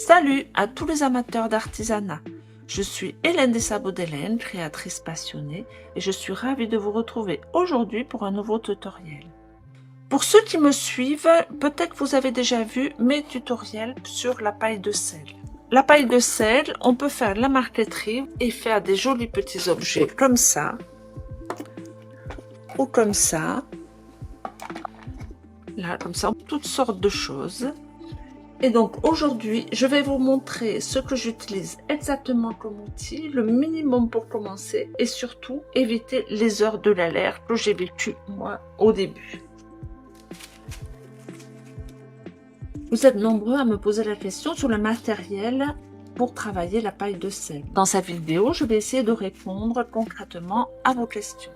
Salut à tous les amateurs d'artisanat. Je suis Hélène des Sabots d'Hélène, créatrice passionnée, et je suis ravie de vous retrouver aujourd'hui pour un nouveau tutoriel. Pour ceux qui me suivent, peut-être que vous avez déjà vu mes tutoriels sur la paille de sel. La paille de sel, on peut faire de la marqueterie et faire des jolis petits objets comme ça, ou comme ça, là, comme ça, toutes sortes de choses. Et donc aujourd'hui, je vais vous montrer ce que j'utilise exactement comme outil, le minimum pour commencer et surtout éviter les heures de l'alerte que j'ai vécues moi au début. Vous êtes nombreux à me poser la question sur le matériel pour travailler la paille de sel. Dans cette vidéo, je vais essayer de répondre concrètement à vos questions.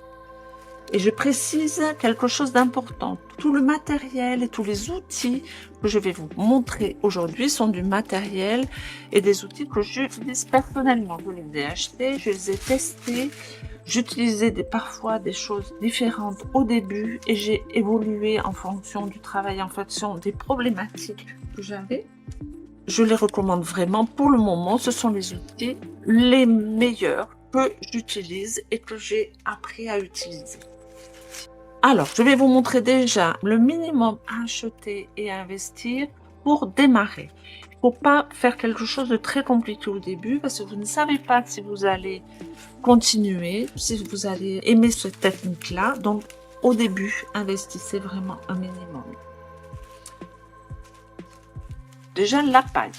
Et je précise quelque chose d'important. Tout le matériel et tous les outils que je vais vous montrer aujourd'hui sont du matériel et des outils que j'utilise personnellement. Je les ai achetés, je les ai testés, j'utilisais parfois des choses différentes au début et j'ai évolué en fonction du travail, en fonction des problématiques que j'avais. Je les recommande vraiment. Pour le moment, ce sont les outils les meilleurs que j'utilise et que j'ai appris à utiliser. Alors, je vais vous montrer déjà le minimum à acheter et à investir pour démarrer. Il ne faut pas faire quelque chose de très compliqué au début parce que vous ne savez pas si vous allez continuer, si vous allez aimer cette technique-là. Donc, au début, investissez vraiment un minimum. Déjà, la paille.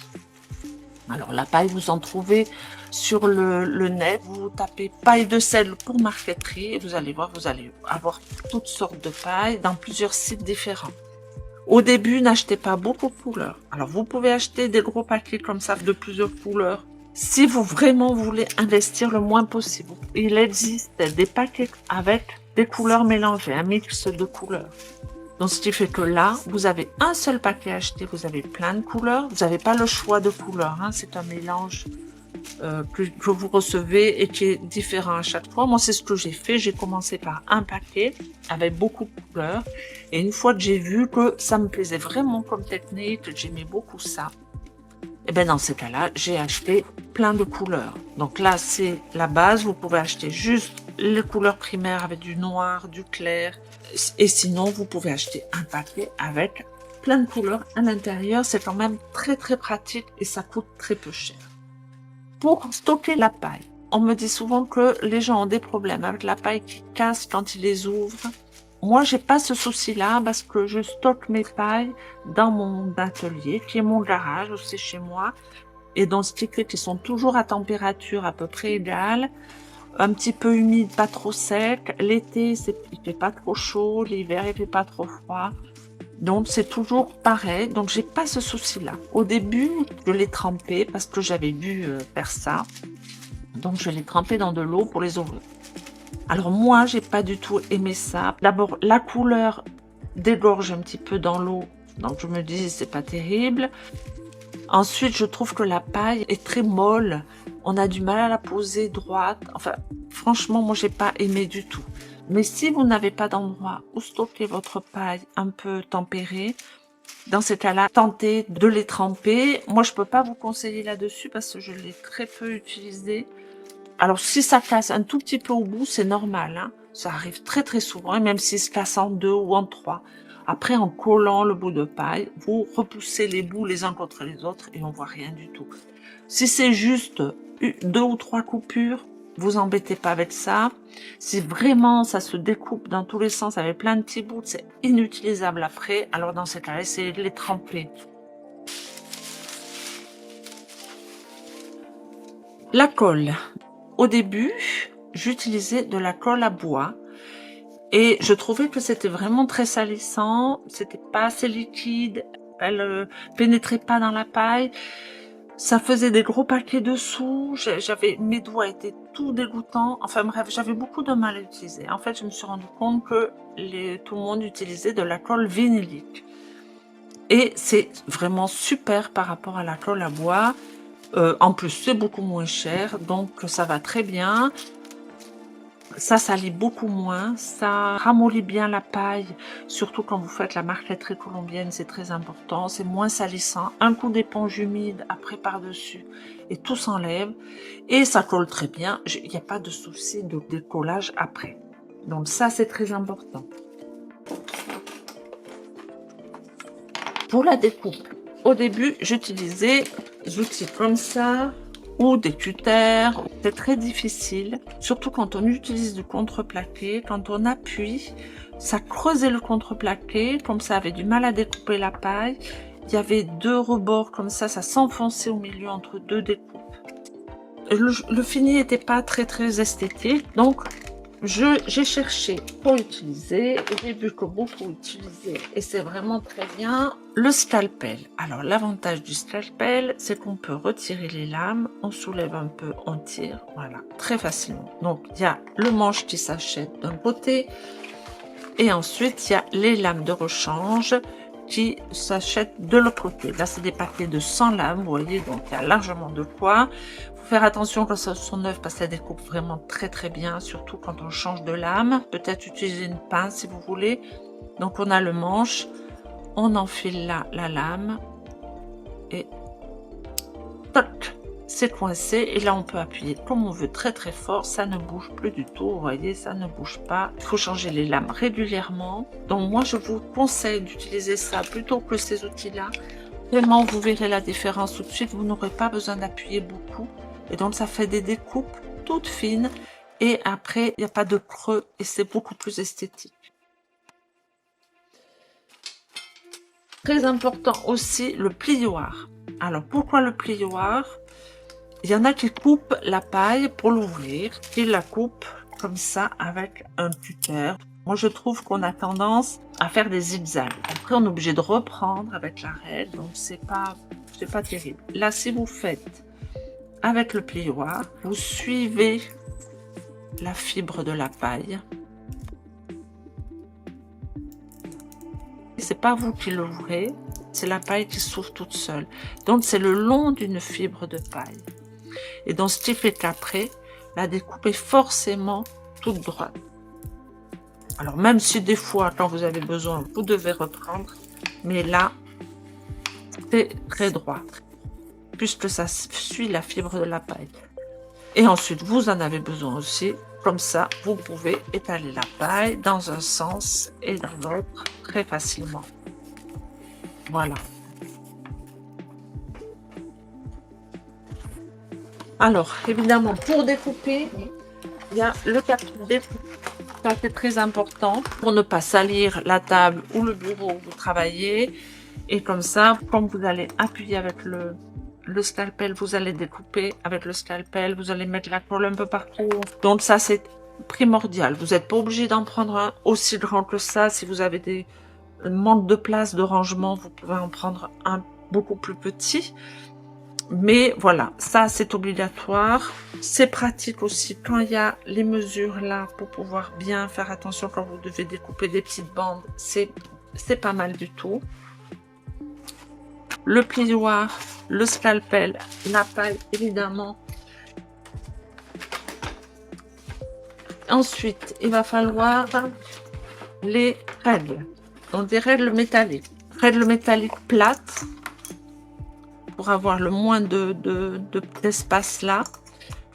Alors, la paille, vous en trouvez sur le net. Vous tapez paille de sel pour marqueterie et vous allez voir, vous allez avoir toutes sortes de pailles dans plusieurs sites différents. Au début, n'achetez pas beaucoup de couleurs. Alors, vous pouvez acheter des gros paquets comme ça de plusieurs couleurs. Si vous vraiment voulez investir le moins possible, il existe des paquets avec des couleurs mélangées, un mix de couleurs. Donc, ce qui fait que là, vous avez un seul paquet acheté, vous avez plein de couleurs. Vous n'avez pas le choix de couleurs, hein, c'est un mélange que vous recevez et qui est différent à chaque fois. Moi, c'est ce que j'ai fait. J'ai commencé par un paquet avec beaucoup de couleurs. Et une fois que j'ai vu que ça me plaisait vraiment comme technique, que j'aimais beaucoup ça, et bien dans ces cas-là, j'ai acheté plein de couleurs. Donc là, c'est la base. Vous pouvez acheter juste les couleurs primaires avec du noir, du clair. Et sinon, vous pouvez acheter un paquet avec plein de couleurs à l'intérieur. C'est quand même très très pratique et ça coûte très peu cher. Pour stocker la paille, on me dit souvent que les gens ont des problèmes avec la paille qui casse quand ils les ouvrent. Moi, j'ai pas ce souci-là parce que je stocke mes pailles dans mon atelier, qui est mon garage, c'est chez moi, et dans ce qui fait qu'ils sont toujours à température à peu près égale, un petit peu humide, pas trop sec. L'été, il fait pas trop chaud, l'hiver, il fait pas trop froid. Donc, c'est toujours pareil. Donc, j'ai pas ce souci-là. Au début, je l'ai trempé parce que j'avais vu faire ça. Donc, je l'ai trempé dans de l'eau pour les ouvrir. Alors, moi, j'ai pas du tout aimé ça. D'abord, la couleur dégorge un petit peu dans l'eau. Donc, je me dis, c'est pas terrible. Ensuite, je trouve que la paille est très molle. On a du mal à la poser droite. Enfin, franchement, moi, j'ai pas aimé du tout. Mais si vous n'avez pas d'endroit où stocker votre paille un peu tempérée, dans ces cas-là, tentez de les tremper. Moi, je peux pas vous conseiller là-dessus parce que je l'ai très peu utilisé. Alors, si ça casse un tout petit peu au bout, c'est normal, hein. Ça arrive très très souvent, et même s'il se casse en 2 ou en 3. Après, en collant le bout de paille, vous repoussez les bouts les uns contre les autres et on voit rien du tout. Si c'est juste 2 ou 3 coupures, vous embêtez pas avec ça. Si vraiment ça se découpe dans tous les sens avec plein de petits bouts, c'est inutilisable après. Alors dans ces cas-là, essayez de les tremper. La colle. Au début, j'utilisais de la colle à bois et je trouvais que c'était vraiment très salissant. C'était pas assez liquide, elle pénétrait pas dans la paille. Ça faisait des gros paquets dessous, mes doigts étaient tout dégoûtants. Enfin bref, j'avais beaucoup de mal à utiliser. En fait, je me suis rendu compte que tout le monde utilisait de la colle vinylique. Et c'est vraiment super par rapport à la colle à bois. En plus, c'est beaucoup moins cher, donc ça va très bien. Ça salit beaucoup moins, ça ramollit bien la paille, surtout quand vous faites la marqueterie colombienne, c'est très important, c'est moins salissant. Un coup d'éponge humide après par-dessus et tout s'enlève et ça colle très bien, il n'y a pas de souci de décollage après. Donc ça, c'est très important. Pour la découpe, au début, j'utilisais des outils comme ça, ou des cutters. C'est très difficile, surtout quand on utilise du contreplaqué. Quand on appuie, ça creusait le contreplaqué, comme ça avait du mal à découper la paille. Il y avait deux rebords comme ça s'enfonçait au milieu entre deux découpes. Le fini n'était pas très esthétique, donc j'ai cherché pour utiliser, et j'ai vu que beaucoup utilisaient, et c'est vraiment très bien, le scalpel. Alors l'avantage du scalpel, c'est qu'on peut retirer les lames, on soulève un peu, on tire, voilà, très facilement. Donc il y a le manche qui s'achète d'un côté, et ensuite il y a les lames de rechange qui s'achètent de l'autre côté. Là c'est des paquets de 100 lames, vous voyez, donc il y a largement de quoi. Faire attention quand ça sont neufs parce que ça découpe vraiment très bien, surtout quand on change de lame. Peut-être utiliser une pince si vous voulez. Donc on a le manche, on enfile là la lame et toc, c'est coincé et là on peut appuyer comme on veut très fort, ça ne bouge plus du tout, vous voyez, ça ne bouge pas. Il faut changer les lames régulièrement. Donc moi je vous conseille d'utiliser ça plutôt que ces outils-là. Vraiment vous verrez la différence tout de suite, vous n'aurez pas besoin d'appuyer beaucoup. Et donc ça fait des découpes toutes fines et après il n'y a pas de creux et c'est beaucoup plus esthétique. Très important aussi le plioir. Alors pourquoi le plioir? Il y en a qui coupent la paille pour l'ouvrir, qui la coupent comme ça avec un cutter. Moi je trouve qu'on a tendance à faire des zigzags. Après on est obligé de reprendre avec la règle, donc c'est pas terrible. Là si vous faites avec le plioir, vous suivez la fibre de la paille. C'est pas vous qui l'ouvrez, c'est la paille qui s'ouvre toute seule. Donc c'est le long d'une fibre de paille. Et donc ce qui fait qu'après, la découpe est forcément toute droite. Alors même si des fois, quand vous avez besoin, vous devez reprendre, mais là, c'est très droit, puisque ça suit la fibre de la paille. Et ensuite, vous en avez besoin aussi. Comme ça, vous pouvez étaler la paille dans un sens et dans l'autre très facilement. Voilà. Alors, évidemment, pour découper, il y a le carton découpe. Ça, c'est très important pour ne pas salir la table ou le bureau où vous travaillez. Et comme ça, comme vous allez appuyer avec le scalpel, vous allez découper avec le scalpel, vous allez mettre la colle un peu partout. Donc ça, c'est primordial. Vous n'êtes pas obligé d'en prendre un aussi grand que ça. Si vous avez des manques de place, de rangement, vous pouvez en prendre un beaucoup plus petit. Mais voilà, ça c'est obligatoire. C'est pratique aussi quand il y a les mesures là pour pouvoir bien faire attention quand vous devez découper des petites bandes. C'est pas mal du tout. Le plioir, le scalpel, la paille évidemment. Ensuite, il va falloir les règles. Donc des règles métalliques. Règles métalliques plates pour avoir le moins d'espace là,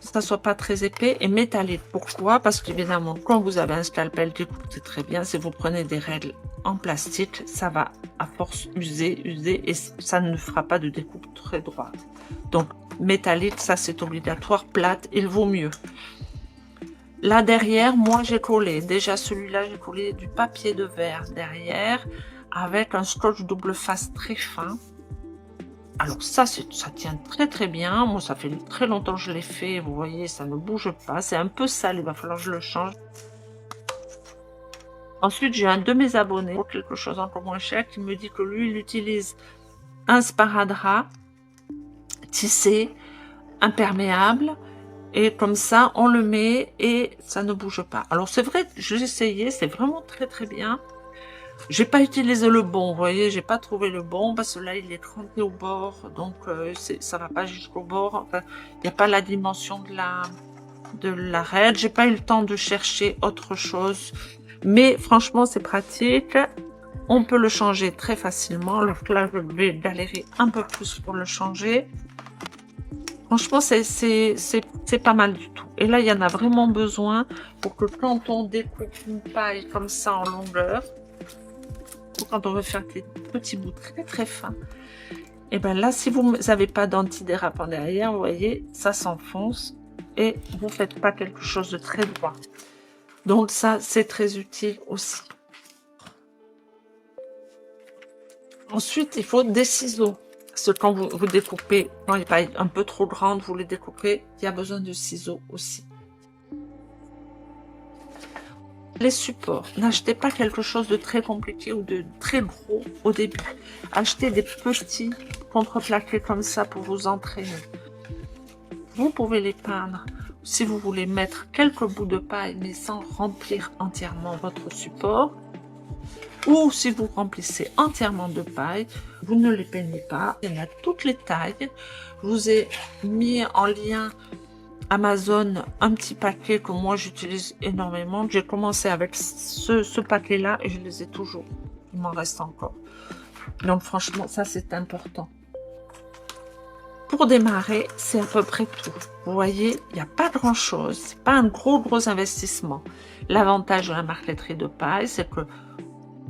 que ça soit pas très épais, et métallique. Pourquoi? Parce qu'évidemment, quand vous avez un scalpel qui coupe, c'est très bien. Si vous prenez des règles en plastique, ça va à force user et ça ne fera pas de découpe très droite. Donc métallique, ça c'est obligatoire. Plate, il vaut mieux. Là derrière, moi j'ai collé, déjà celui-là j'ai collé du papier de verre derrière avec un scotch double face très fin. Alors ça tient très bien. Moi ça fait très longtemps que je l'ai fait, vous voyez, ça ne bouge pas. C'est un peu sale, il va falloir que je le change. Ensuite j'ai un de mes abonnés pour quelque chose encore moins cher qui me dit que lui il utilise un sparadrap tissé imperméable et comme ça on le met et ça ne bouge pas. Alors c'est vrai, j'ai essayé, c'est vraiment très bien. J'ai pas utilisé le bon, vous voyez, j'ai pas trouvé le bon parce que là il est crampé au bord, donc ça va pas jusqu'au bord. Enfin, il n'y a pas la dimension de la de l'arête. J'ai pas eu le temps de chercher autre chose, mais franchement c'est pratique. On peut le changer très facilement. Donc là je vais galérer un peu plus pour le changer. Franchement c'est pas mal du tout. Et là il y en a vraiment besoin pour que quand on découpe une paille comme ça en longueur, ou quand on veut faire des petits bouts très très fins, et bien là si vous n'avez pas d'antidérapant derrière, vous voyez, ça s'enfonce et vous faites pas quelque chose de très droit. Donc ça c'est très utile aussi. Ensuite il faut des ciseaux. Parce que quand vous découpez, quand les pailles un peu trop grandes, vous les découpez, il y a besoin de ciseaux aussi. Les supports, n'achetez pas quelque chose de très compliqué ou de très gros au début. Achetez des petits contreplaqués comme ça pour vous entraîner. Vous pouvez les peindre si vous voulez mettre quelques bouts de paille mais sans remplir entièrement votre support. Ou si vous remplissez entièrement de paille, vous ne les peignez pas. Il y en a toutes les tailles. Je vous ai mis en lien Amazon un petit paquet que moi j'utilise énormément. J'ai commencé avec ce paquet là et je les ai toujours. Il m'en reste encore. Donc franchement ça c'est important. Pour démarrer, c'est à peu près tout. Vous voyez, il n'y a pas grand chose. C'est pas un gros investissement. L'avantage de la marqueterie de paille, c'est que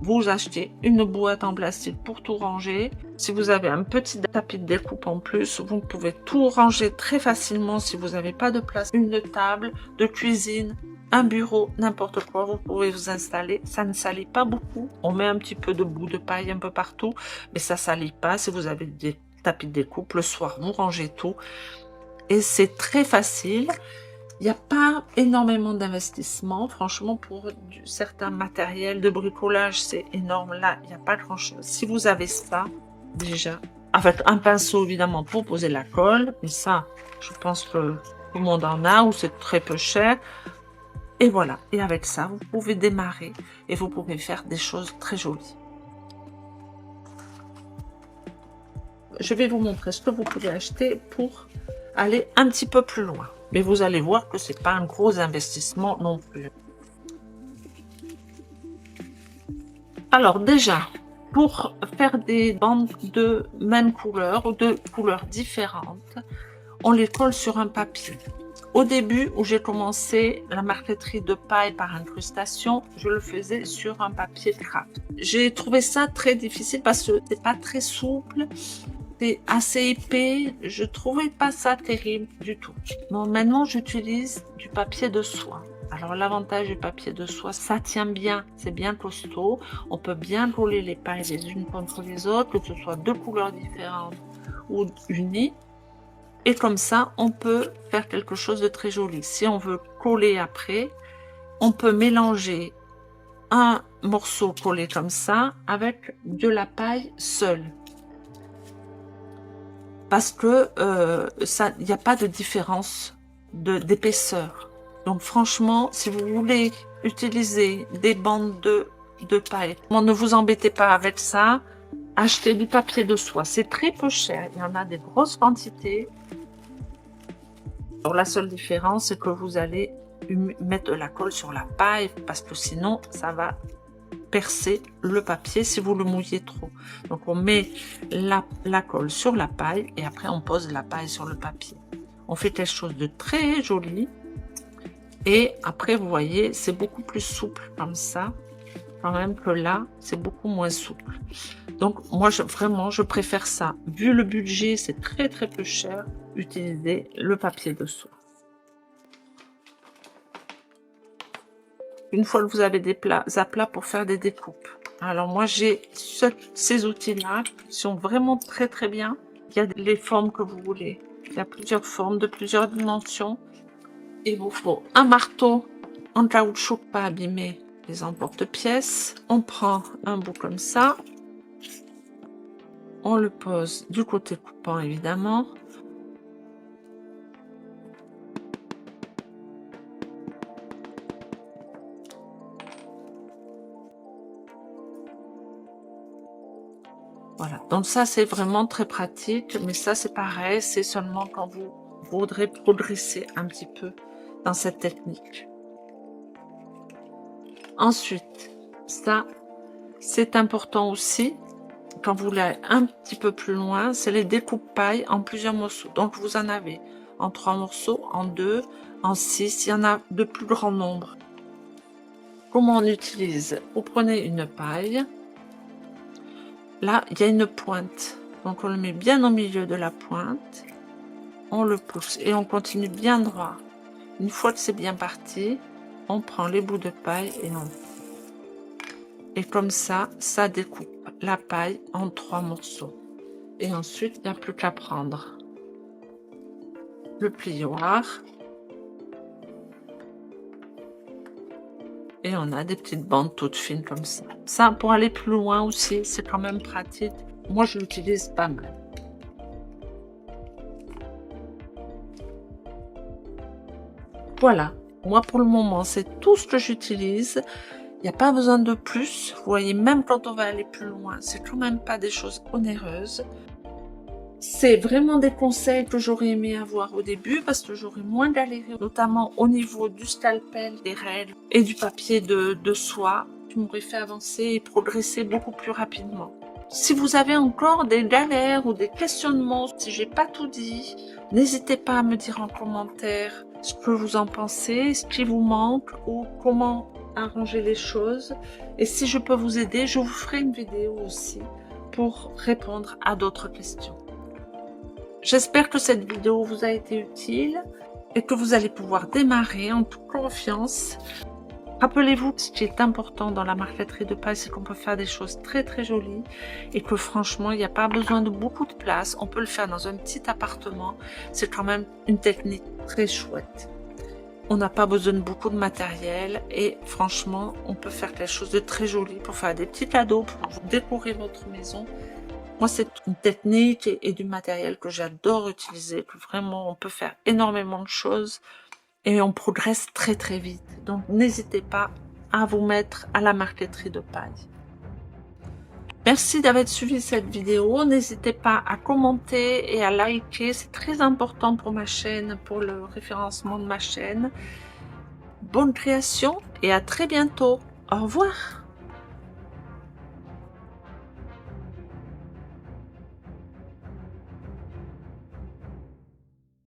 vous achetez une boîte en plastique pour tout ranger. Si vous avez un petit tapis de découpe en plus, vous pouvez tout ranger très facilement si vous n'avez pas de place. Une table de cuisine, un bureau, n'importe quoi, vous pouvez vous installer. Ça ne salit pas beaucoup. On met un petit peu de bout de paille un peu partout, mais ça ne salit pas. Si vous avez des tapis de découpe, le soir, vous rangez tout. Et c'est très facile. Il n'y a pas énormément d'investissement. Franchement, pour certains matériels de bricolage, c'est énorme. Là, il n'y a pas grand-chose. Si vous avez ça, déjà, avec un pinceau, évidemment, pour poser la colle, mais ça, je pense que tout le monde en a, ou c'est très peu cher. Et voilà. Et avec ça, vous pouvez démarrer et vous pouvez faire des choses très jolies. Je vais vous montrer ce que vous pouvez acheter pour aller un petit peu plus loin. Mais vous allez voir que c'est pas un gros investissement non plus. Alors déjà, pour faire des bandes de même couleur ou de couleurs différentes, on les colle sur un papier. Au début où j'ai commencé la marqueterie de paille par incrustation, je le faisais sur un papier craft. J'ai trouvé ça très difficile parce que c'est pas très souple. C'est assez épais, je trouvais pas ça terrible du tout. Bon, maintenant j'utilise du papier de soie. Alors l'avantage du papier de soie, ça tient bien, c'est bien costaud. On peut bien coller les pailles les unes contre les autres, que ce soit deux couleurs différentes ou unies. Et comme ça, on peut faire quelque chose de très joli. Si on veut coller après, on peut mélanger un morceau collé comme ça avec de la paille seule. Parce que il n'y a pas de différence d'épaisseur. Donc franchement, si vous voulez utiliser des bandes de paille, ne vous embêtez pas avec ça. Achetez du papier de soie, c'est très peu cher. Il y en a des grosses quantités. Alors la seule différence, c'est que vous allez mettre de la colle sur la paille parce que sinon, ça va percer le papier si vous le mouillez trop. Donc on met la colle sur la paille et après on pose la paille sur le papier. On fait quelque chose de très joli et après vous voyez c'est beaucoup plus souple comme ça quand même que là c'est beaucoup moins souple. Donc moi vraiment je préfère ça. Vu le budget c'est très peu cher, utiliser le papier de soie. Une fois que vous avez des aplats pour faire des découpes. Alors moi j'ai ces outils-là qui sont vraiment très bien. Il y a les formes que vous voulez. Il y a plusieurs formes de plusieurs dimensions. Il vous faut un marteau en caoutchouc pas abîmé les emporte-pièces. On prend un bout comme ça. On le pose du côté coupant évidemment. Voilà, donc ça c'est vraiment très pratique, mais ça c'est pareil, c'est seulement quand vous voudrez progresser un petit peu dans cette technique. Ensuite, ça, c'est important aussi, quand vous voulez aller un petit peu plus loin, c'est les découpes paille en plusieurs morceaux. Donc, vous en avez en 3 morceaux, en 2, en 6, il y en a de plus grand nombre. Comment on utilise? Vous prenez une paille. Là, il y a une pointe. Donc, on le met bien au milieu de la pointe. On le pousse et on continue bien droit. Une fois que c'est bien parti, on prend les bouts de paille et on... Et comme ça, ça découpe la paille en 3 morceaux. Et ensuite, il n'y a plus qu'à prendre le plioir. Et on a des petites bandes toutes fines comme ça. Ça, pour aller plus loin aussi, c'est quand même pratique. Moi, je l'utilise pas mal. Voilà. Moi, pour le moment, c'est tout ce que j'utilise. Il n'y a pas besoin de plus. Vous voyez, même quand on va aller plus loin, c'est quand même pas des choses onéreuses. C'est vraiment des conseils que j'aurais aimé avoir au début parce que j'aurais moins galéré, notamment au niveau du scalpel, des règles et du papier de soie, qui m'aurait fait avancer et progresser beaucoup plus rapidement. Si vous avez encore des galères ou des questionnements, si j'ai pas tout dit, n'hésitez pas à me dire en commentaire ce que vous en pensez, ce qui vous manque ou comment arranger les choses. Et si je peux vous aider, je vous ferai une vidéo aussi pour répondre à d'autres questions. J'espère que cette vidéo vous a été utile et que vous allez pouvoir démarrer en toute confiance. Rappelez-vous, ce qui est important dans la marqueterie de paille, c'est qu'on peut faire des choses très très jolies et que franchement, il n'y a pas besoin de beaucoup de place. On peut le faire dans un petit appartement. C'est quand même une technique très chouette. On n'a pas besoin de beaucoup de matériel et franchement, on peut faire quelque chose de très joli pour faire des petits cadeaux, pour décorer votre maison. Moi, c'est une technique et du matériel que j'adore utiliser, que vraiment on peut faire énormément de choses et on progresse très très vite. Donc, n'hésitez pas à vous mettre à la marqueterie de paille. Merci d'avoir suivi cette vidéo. N'hésitez pas à commenter et à liker. C'est très important pour ma chaîne, pour le référencement de ma chaîne. Bonne création et à très bientôt. Au revoir.